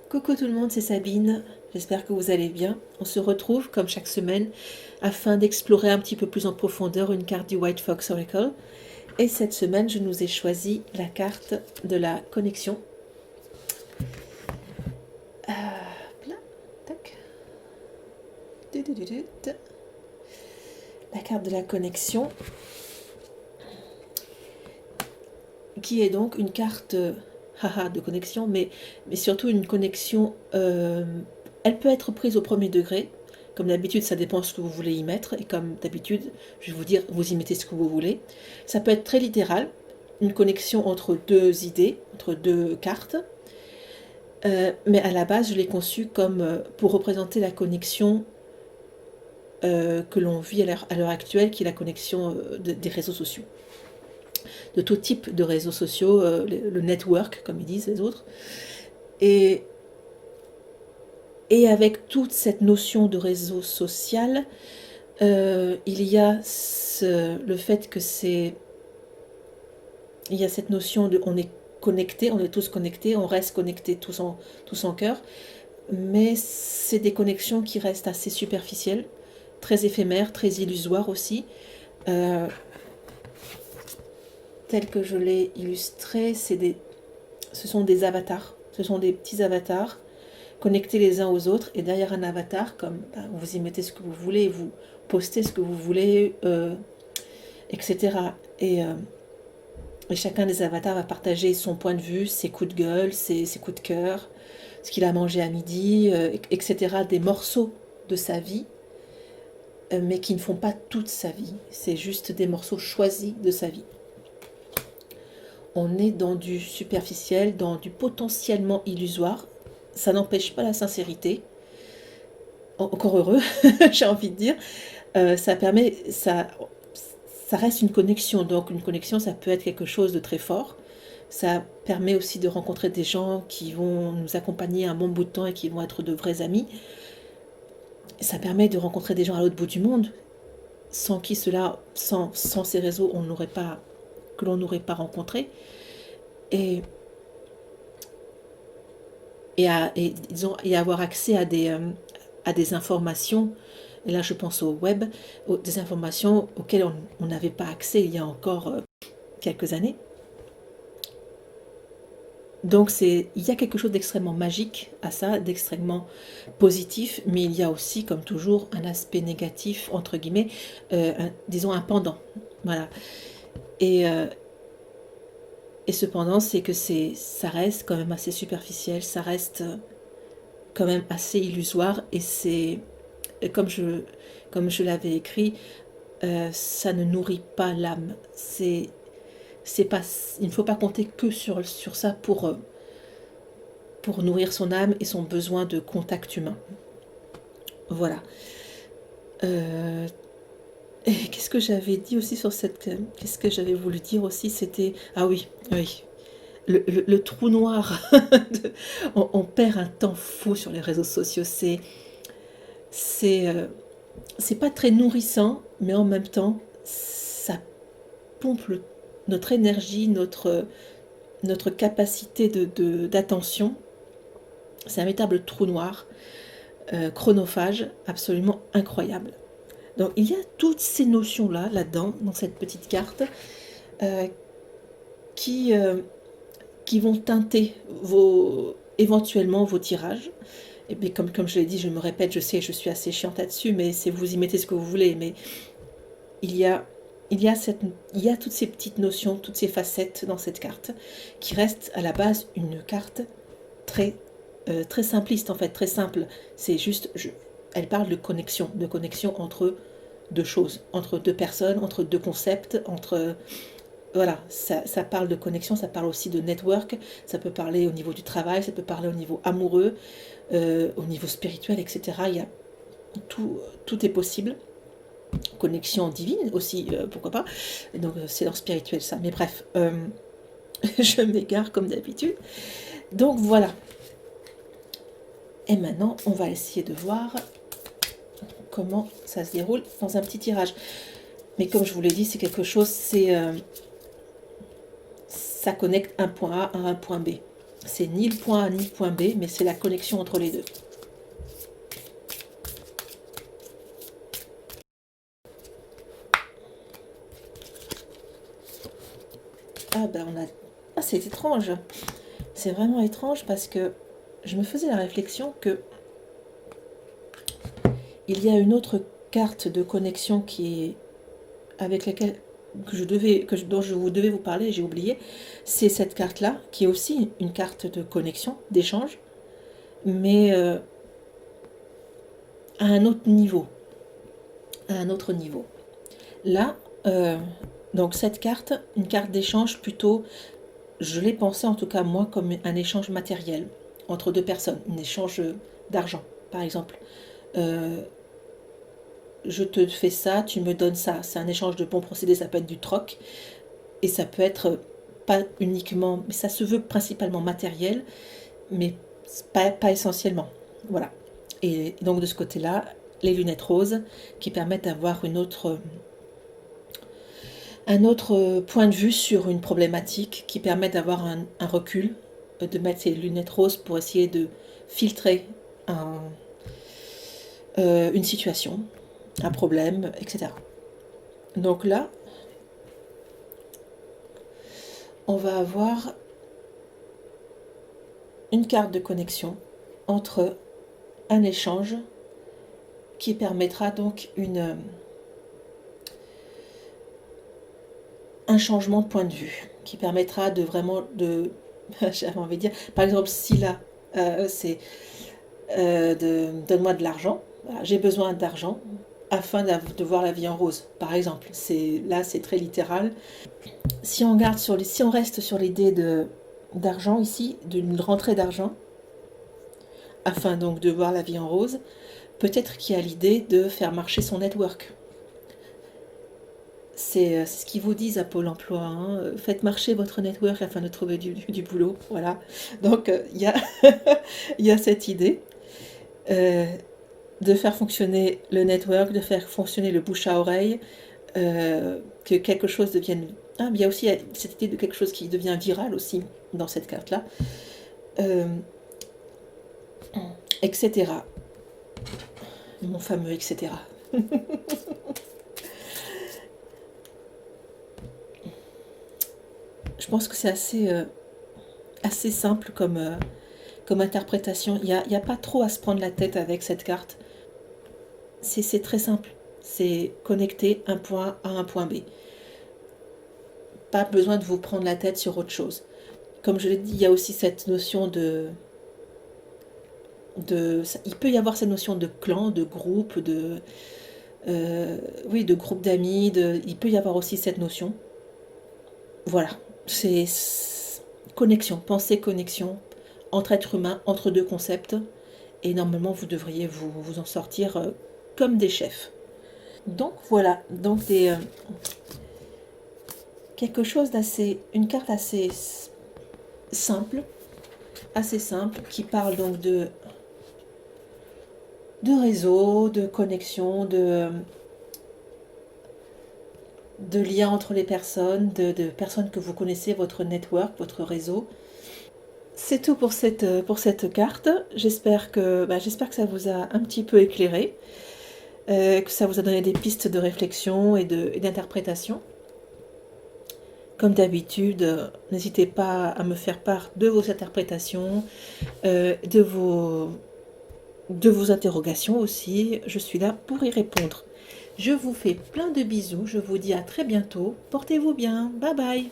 Coucou tout le monde, c'est Sabine. J'espère que vous allez bien. On se retrouve comme chaque semaine afin d'explorer un petit peu plus en profondeur une carte du White Fox Oracle. Et cette semaine, je nous ai choisi la carte de la connexion. Là, tac. La carte de la connexion, qui est donc une carte de connexion, mais surtout une connexion. Elle peut être prise au premier degré. Comme d'habitude, ça dépend de ce que vous voulez y mettre. Et comme d'habitude, je vais vous dire, vous y mettez ce que vous voulez. Ça peut être très littéral, une connexion entre deux idées, entre deux cartes. Mais à la base, je l'ai conçue comme pour représenter la connexion que l'on vit à l'heure actuelle, qui est la connexion des réseaux sociaux. De tout type de réseaux sociaux, le network, comme ils disent les autres. Et avec toute cette notion de réseau social, il y a le fait que il y a cette notion de on est connecté, on est tous connectés, on reste connectés tous en cœur, mais c'est des connexions qui restent assez superficielles, très éphémères, très illusoires aussi. Tel que je l'ai illustré, ce sont des avatars, ce sont des petits avatars connectés les uns aux autres, et derrière un avatar, comme vous y mettez ce que vous voulez, vous postez ce que vous voulez, etc. Et chacun des avatars va partager son point de vue, ses coups de gueule, ses coups de cœur, ce qu'il a mangé à midi, etc. Des morceaux de sa vie, mais qui ne font pas toute sa vie. C'est juste des morceaux choisis de sa vie. On est dans du superficiel, dans du potentiellement illusoire. Ça n'empêche pas la sincérité. Encore heureux, j'ai envie de dire. Ça reste une connexion. Donc une connexion, ça peut être quelque chose de très fort. Ça permet aussi de rencontrer des gens qui vont nous accompagner un bon bout de temps et qui vont être de vrais amis. Ça permet de rencontrer des gens à l'autre bout du monde, sans ces réseaux, que l'on n'aurait pas rencontré. Et avoir accès à des informations, et là je pense au web, des informations auxquelles on n'avait pas accès il y a encore quelques années. Donc il y a quelque chose d'extrêmement magique à ça, d'extrêmement positif, mais il y a aussi, comme toujours, un aspect négatif, entre guillemets, disons un pendant. Voilà. Et cependant, c'est que ça reste quand même assez superficiel, ça reste quand même assez illusoire, et c'est, comme je l'avais écrit, ça ne nourrit pas l'âme. Il ne faut pas compter que sur ça pour nourrir son âme et son besoin de contact humain. Voilà. Et qu'est-ce que j'avais dit aussi sur qu'est-ce que j'avais voulu dire aussi, c'était... Ah oui. Le trou noir. On perd un temps fou sur les réseaux sociaux. C'est pas très nourrissant, mais en même temps, ça pompe notre énergie, notre capacité d'attention. C'est un véritable trou noir, chronophage, absolument incroyable. Donc il y a toutes ces notions-là, là-dedans, dans cette petite carte, qui vont teinter éventuellement vos tirages. Et bien, comme je l'ai dit, je me répète, je sais, je suis assez chiante là-dessus, mais vous y mettez ce que vous voulez. Mais il y a toutes ces petites notions, toutes ces facettes dans cette carte, qui reste à la base une carte très, très simpliste, en fait, très simple. C'est juste, elle parle de connexion entre deux choses, entre deux personnes, entre deux concepts, voilà, ça parle de connexion, ça parle aussi de network, ça peut parler au niveau du travail, ça peut parler au niveau amoureux, au niveau spirituel, etc. Il y a tout est possible. Connexion divine aussi, pourquoi pas. Donc c'est leur spirituel ça. Mais bref, je m'égare comme d'habitude. Donc voilà. Et maintenant, on va essayer de voir comment ça se déroule dans un petit tirage. Mais comme je vous l'ai dit, c'est quelque chose, ça connecte un point A à un point B. C'est ni le point A ni le point B, mais c'est la connexion entre les deux. Ah ben on a... Ah, c'est étrange. C'est vraiment étrange parce que je me faisais la réflexion que il y a une autre carte de connexion qui est avec laquelle dont je vous devais vous parler, j'ai oublié. C'est cette carte-là qui est aussi une carte de connexion, d'échange, mais à un autre niveau. À un autre niveau. Là, donc cette carte, une carte d'échange plutôt, je l'ai pensé en tout cas moi comme un échange matériel entre deux personnes, un échange d'argent par exemple. Euh, je te fais ça, tu me donnes ça. C'est un échange de bons procédés, ça peut être du troc et ça peut être pas uniquement, mais ça se veut principalement matériel, mais pas essentiellement. Voilà. Et donc de ce côté-là, les lunettes roses qui permettent d'avoir un autre point de vue sur une problématique, qui permet d'avoir un recul, de mettre ces lunettes roses pour essayer de filtrer une situation, un problème, etc. Donc là, on va avoir une carte de connexion entre un échange qui permettra donc un changement de point de vue, qui permettra de vraiment de... J'avais envie de dire, par exemple, si là, c'est donne-moi de l'argent, voilà, j'ai besoin d'argent afin de voir la vie en rose, par exemple. Là, c'est très littéral. Si on reste sur l'idée d'argent ici, d'une rentrée d'argent, afin donc de voir la vie en rose, peut-être qu'il y a l'idée de faire marcher son network. C'est ce qu'ils vous disent à Pôle emploi, hein. Faites marcher votre network afin de trouver du boulot. Voilà. Donc, il y a cette idée de faire fonctionner le network, de faire fonctionner le bouche à oreille, que quelque chose devienne... Ah, mais il y a aussi cette idée de quelque chose qui devient viral aussi dans cette carte-là, etc. Mon fameux etc. Je pense que c'est assez simple comme interprétation. Il y a pas trop à se prendre la tête avec cette carte. C'est très simple. C'est connecter un point A à un point B. Pas besoin de vous prendre la tête sur autre chose. Comme je l'ai dit, il y a aussi cette notion il peut y avoir cette notion de clan, de groupe, oui, de groupe d'amis. Il peut y avoir aussi cette notion. Voilà. C'est connexion, pensée connexion entre êtres humains, entre deux concepts. Et normalement, vous devriez vous en sortir comme des chefs. Donc voilà, donc quelque chose une carte simple, assez simple, qui parle donc de réseau, de connexion, de liens entre les personnes, de personnes que vous connaissez, votre network, votre réseau. C'est tout pour cette carte. J'espère que ça vous a un petit peu éclairé, que ça vous a donné des pistes de réflexion et d'interprétation. Comme d'habitude, n'hésitez pas à me faire part de vos interprétations, de vos interrogations aussi. Je suis là pour y répondre. Je vous fais plein de bisous. Je vous dis à très bientôt. Portez-vous bien. Bye bye.